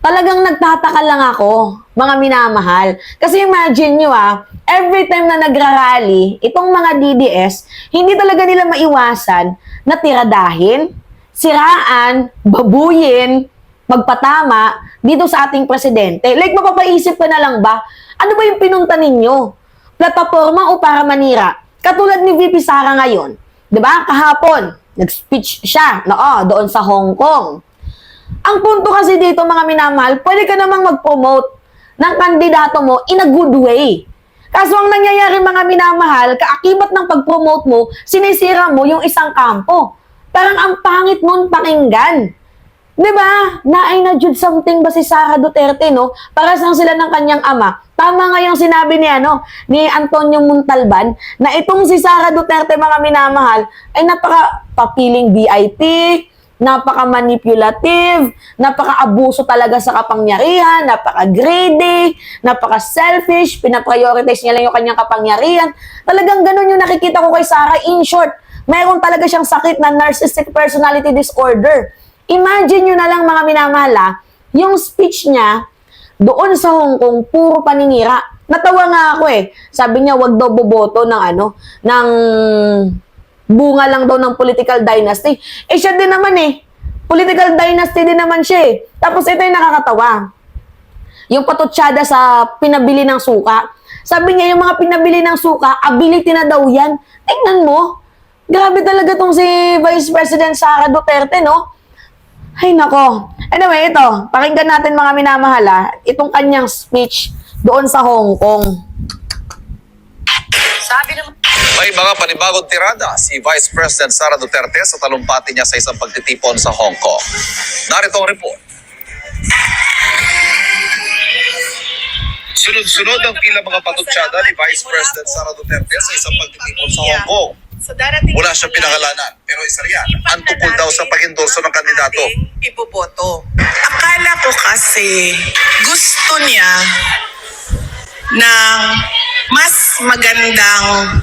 Talagang nagtataka lang ako, mga minamahal. Kasi imagine nyo every time na nagrarally, itong mga DDS, hindi talaga nila maiwasan na tiradahin, siraan, babuyin, magpatama dito sa ating presidente. Like, mapapaisip ka na lang ba, ano ba yung pinunta ninyo? Plataforma o para manira? Katulad ni VP Sara ngayon, 'di ba? Kahapon, nag-speech siya, doon sa Hong Kong. Ang punto kasi dito, mga minamahal, pwede ka namang mag-promote ng kandidato mo in a good way. Kaso ang nangyayari, mga minamahal, kaakibat ng pag-promote mo, sinisira mo yung isang kampo. Parang ang pangit nun pakinggan. Diba? Naay na Jude something ba si Sara Duterte, no? Para sang sila ng kanyang ama. Tama nga yung sinabi ni Antonio Montalban, na itong si Sara Duterte, mga minamahal, ay napaka-papiling VIP, napaka-manipulative, napaka-abuso talaga sa kapangyarihan, napaka-greedy, napaka-selfish, pinaprioritize niya lang yung kanyang kapangyarihan. Talagang ganun yung nakikita ko kay Sara. In short, mayroon talaga siyang sakit na narcissistic personality disorder. Imagine nyo na lang, mga minamahal, yung speech niya doon sa Hong Kong, puro paninira. Natawa nga ako Sabi niya, wag daw boboto ng bunga lang daw ng political dynasty. Siya din naman political dynasty din naman siya Tapos ito yung nakakatawa. Yung patutsada sa pinabili ng suka. Sabi niya, yung mga pinabili ng suka, ability na daw yan. Tingnan mo. Grabe talaga tong si Vice President Sara Duterte, no? Ay, nako. Anyway, ito. Pakinggan natin, mga minamahal, itong kanyang speech doon sa Hong Kong. Sabi naman, may mga panibagong tirada si Vice President Sara Duterte sa talumpati niya sa isang pagtitipon sa Hong Kong. Narito ang report. Sunod-sunod ang pila mga patutsada ni Vice President Sara Duterte sa isang pagtitipon sa Hong Kong. Wala siyang pinangalanan, pero isa riyan ang tungkol daw sa pag-endorso ng kandidato. Ipoboto. Akala ko kasi gusto niya ng mas magandang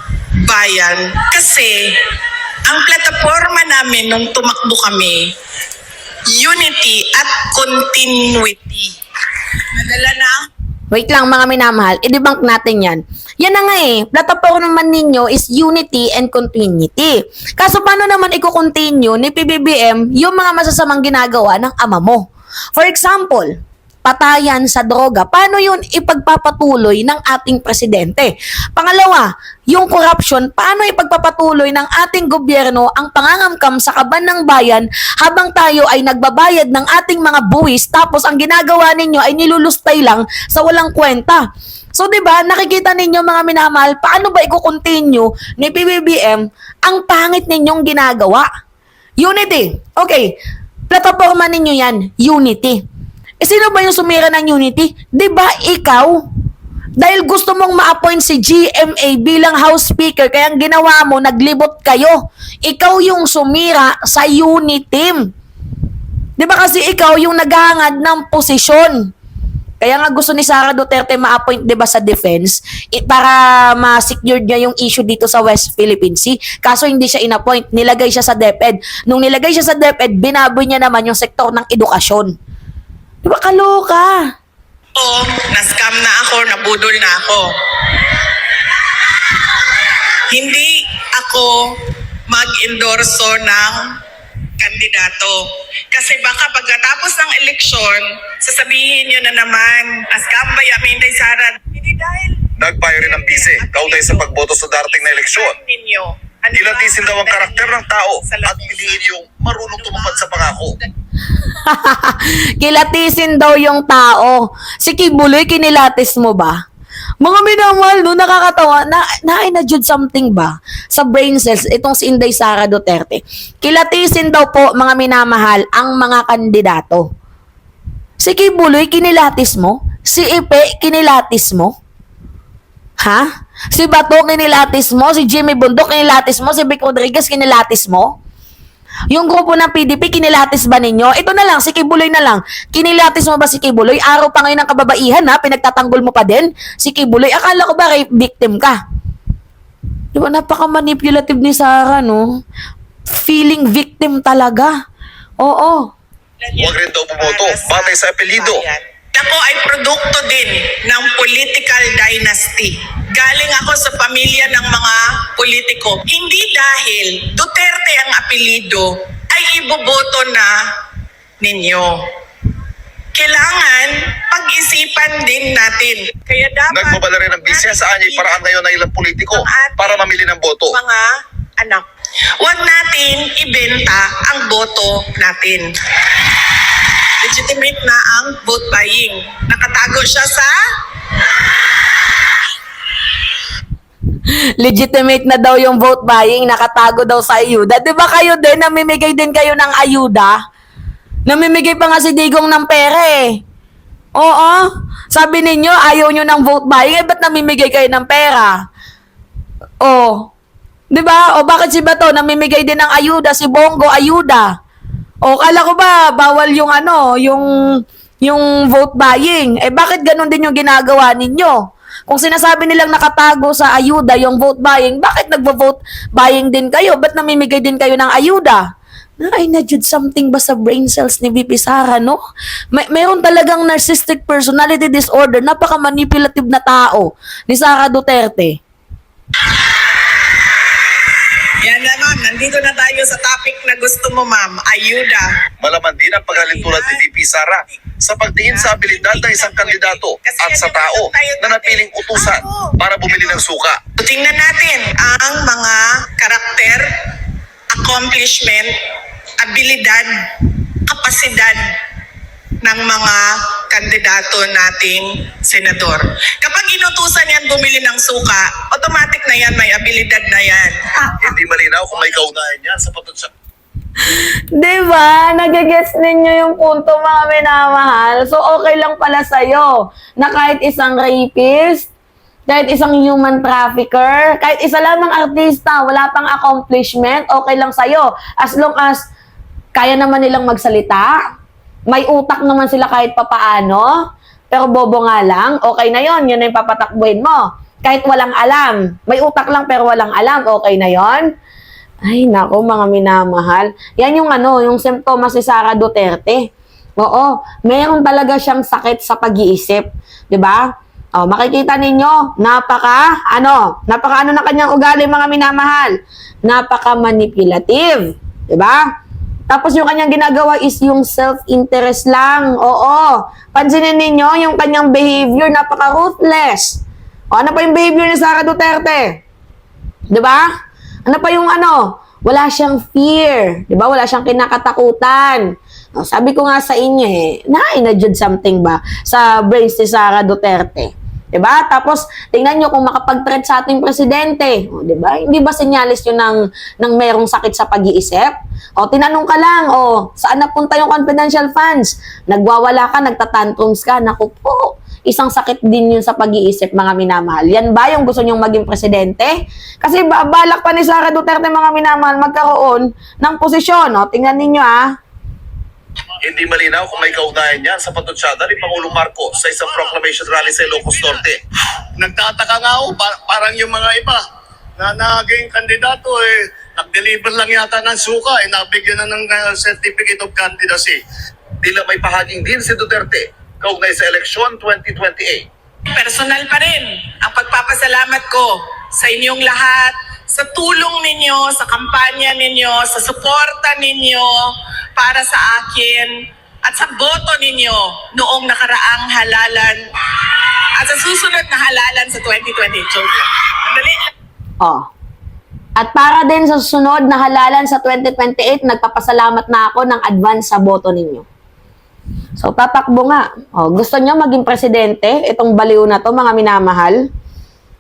bayan kasi ang plataforma namin nung tumakbo kami, unity at continuity. Nadala na? Wait lang, mga minamahal, i-debunk natin yan. Yan na nga plataforma naman ninyo is unity and continuity. Kaso paano naman i-continue ni PBBM yung mga masasamang ginagawa ng ama mo? For example, patayan sa droga. Paano yun ipagpapatuloy ng ating presidente? Pangalawa, yung corruption, paano ipagpapatuloy ng ating gobyerno ang pangangamkam sa kaban ng bayan habang tayo ay nagbabayad ng ating mga buwis tapos ang ginagawa ninyo ay nilulustay lang sa walang kwenta. So, di ba, nakikita ninyo, mga minamahal, paano ba i-continue ni PBBM ang pangit ninyong ginagawa? Unity. Okay, plataforma ninyo yan, unity. Sino ba yung sumira ng unity? Di ba ikaw? Dahil gusto mong ma-appoint si GMA bilang House Speaker, kaya ang ginawa mo, naglibot kayo. Ikaw yung sumira sa unity team. Di ba kasi ikaw yung naghahangad ng posisyon? Kaya nga gusto ni Sara Duterte ma-appoint, di ba, sa defense para ma-secure niya yung issue dito sa West Philippine Sea. Kaso hindi siya in-appoint, nilagay siya sa DepEd. Nung nilagay siya sa DepEd, binaboy niya naman yung sektor ng edukasyon. Di ba kaloka? Na-scam na ako, nabudol na ako. Hindi ako mag-endorso ng kandidato. Kasi baka pagkatapos ng eleksyon, sasabihin nyo na naman, na-scam ba yung Inday Sara? Hindi dahil Nagpayo rin ng PC, kaugnay sa pagboto sa darating na eleksyon. ninyo. Kilatisin daw ang karakter ng tao at piliin yung marunong tumupad sa pangako. Kilatisin daw yung tao. Si Kibuloy, kinilatis mo ba? Mga minamahal, no, nakakatawa. Na-Jude something ba? Sa brain cells, itong si Inday Sara Duterte. Kilatisin daw po, mga minamahal, ang mga kandidato. Si Kibuloy, kinilatis mo? Si Ipe, kinilatis mo? Ha? Si Bato, kinilatis mo? Si Jimmy Bundok, kinilatis mo? Si Vic Rodriguez, kinilatis mo? Yung grupo ng PDP, kinilatis ba ninyo? Ito na lang, si Kibuloy na lang. Kinilatis mo ba si Kibuloy? Araw pa ngayon ng kababaihan, pinagtatanggol mo pa din? Si Kibuloy, akala ko ba rape victim ka? Di ba, napaka-manipulative ni Sara, no? Feeling victim talaga. Oo. huwag rin daw bumoto batay sa apelyido. Ako ay produkto din ng political dynasty. Galing ako sa pamilya ng mga politiko. Hindi dahil Duterte ang apelyido ay iboboto na ninyo. Kailangan pag-isipan din natin. Kaya dapat Nagbabala rin ng bisya sa anyay paraan ngayon ng ilang politiko para mamili ng boto. mga anak. Huwag natin ibenta ang boto natin. Legitimate na ang vote buying. Nakatago siya sa Legitimate na daw yung vote buying, nakatago daw sa ayuda. Di ba kayo din, namimigay din kayo ng ayuda? Namimigay pa nga si Digong ng pera eh. Oo. Sabi ninyo, ayaw nyo ng vote buying, eh ba't namimigay kayo ng pera? Oh. Di ba? O bakit si Bato namimigay din ng ayuda, si Bongo ayuda? O kala ko ba bawal yung yung vote buying? Eh bakit ganun din yung ginagawa ninyo? Kung sinasabi nilang nakatago sa ayuda yung vote buying, bakit nagvo-vote buying din kayo? Ba't namimigay din kayo ng ayuda? Ay, na-jud something ba sa brain cells ni VP Sara, no? Mayroon talagang narcissistic personality disorder, napaka-manipulative na tao ni Sara Duterte. Yan na ma'am, nandito na tayo sa topic na gusto mo ma'am, ayuda. Malaman din ang paghalin tulad ni VP Sara sa pagtingin sa abilidad ng isang kandidato at sa tao na napiling utusan para bumili ng suka. Tingnan natin ang mga karakter, accomplishment, abilidad, kapasidad ng mga kandidato nating senador. Kapag inutusan yan bumili ng suka, automatic na yan, may abilidad na yan. Hindi malinaw kung may kaunahan yan sa patod sa Diba? Nagigets ninyo yung punto, mga minamahal. So, okay lang pala sa'yo na kahit isang rapist, kahit isang human trafficker, kahit isa lamang artista, wala pang accomplishment, okay lang sa'yo. As long as kaya naman nilang magsalita, may utak naman sila kahit papaano, pero bobo nga lang, okay na yon, yun na yung papatakbuhin mo. Kahit walang alam, may utak lang pero walang alam, okay na yon. Ay, nako, mga minamahal. Yan yung yung simptomas ni Sara Duterte. Oo, meron talaga siyang sakit sa pag-iisip. 'Di ba? Oh, makikita ninyo, napaka na kanyang ugali, mga minamahal. Napaka-manipulative. 'Di ba? Tapos yung kanyang ginagawa is yung self-interest lang. Oo. Pansinin ninyo, yung kanyang behavior, napaka-ruthless. O, ano pa yung behavior ni Sara Duterte? 'Di ba? Ano pa yung wala siyang fear. 'Di ba? Wala siyang kinakatakutan. O, sabi ko nga sa inyo na-jud something ba sa brains ni Sara Duterte. 'Di ba? Tapos tingnan niyo kung makapag-threat sa ating presidente. O, 'di ba? Hindi ba senyalis 'yun ng merong sakit sa pag-iisip? O, tinanong ka lang, saan napunta yung confidential funds? Nagwawala ka, nagtatantrums ka. Naku po, isang sakit din yun sa pag-iisip, mga minamahal. Yan ba yung gusto nyong maging presidente? Kasi balak pa ni Sara Duterte, mga minamahal, magkaroon ng posisyon. O, tingnan ninyo Hindi malinaw kung may kaunahan yan sa patutsada ni Pangulong Marcos sa isang proclamation rally sa Ilocos Norte. Nagtataka nga ako, parang yung mga iba na naging kandidato nag-deliver lang yata ng suka, nabigyan na ng certificate of candidacy. Tila may pahaging din si Duterte kaugnay sa eleksyon 2028. Personal pa rin ang pagpapasalamat ko sa inyong lahat, sa tulong ninyo, sa kampanya ninyo, sa suporta ninyo para sa akin at sa boto ninyo noong nakaraang halalan at sa susunod na halalan sa 2022. Madali. At para din sa susunod na halalan sa 2028, nagpapasalamat na ako ng advance sa boto ninyo. So, tatakbo nga. Gusto nyo maging presidente? Itong baliw na to, mga minamahal?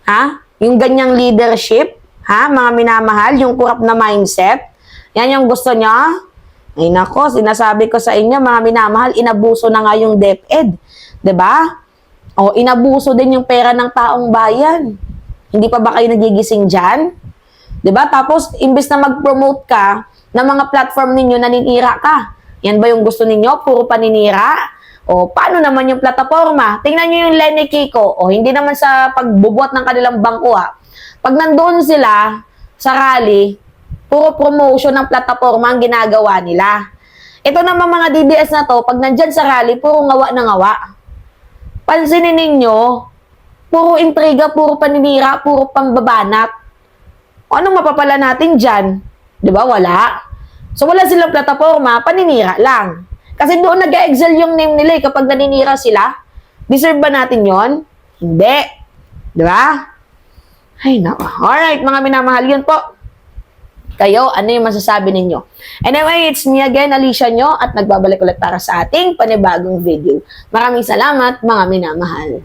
Ha? Yung ganyang leadership? Ha? Mga minamahal? Yung corrupt na mindset? Yan yung gusto nyo? Ay nako, sinasabi ko sa inyo, mga minamahal, inabuso na nga yung DepEd. 'Di ba? Inabuso din yung pera ng taong bayan. Hindi pa ba kayo nagigising dyan? 'Di ba? Tapos, imbes na mag-promote ka ng mga platform ninyo, naninira ka. Yan ba yung gusto ninyo? Puro paninira? Paano naman yung plataforma? Tingnan nyo yung Lenny Kiko. Hindi naman sa pagbubuhat ng kanilang bangko, ha. Pag nandoon sila sa rally, puro promotion ng plataforma ang ginagawa nila. Ito naman mga DDS na to, pag nandyan sa rally, puro ngawa na ngawa. Pansinin ninyo, puro intriga, puro paninira, puro pambabanat. Anong mapapala natin dyan? Di ba? Wala. So, wala silang plataforma, paninira lang. Kasi doon nag-excel yung name nila kapag naninira sila. Deserve ba natin yon? Hindi. Di ba? Ay, nako. Alright, mga minamahal, yun po. Kayo, ano yung masasabi ninyo? Anyway, it's me again, Alicia nyo, at nagbabalik ulit para sa ating panibagong video. Maraming salamat, mga minamahal.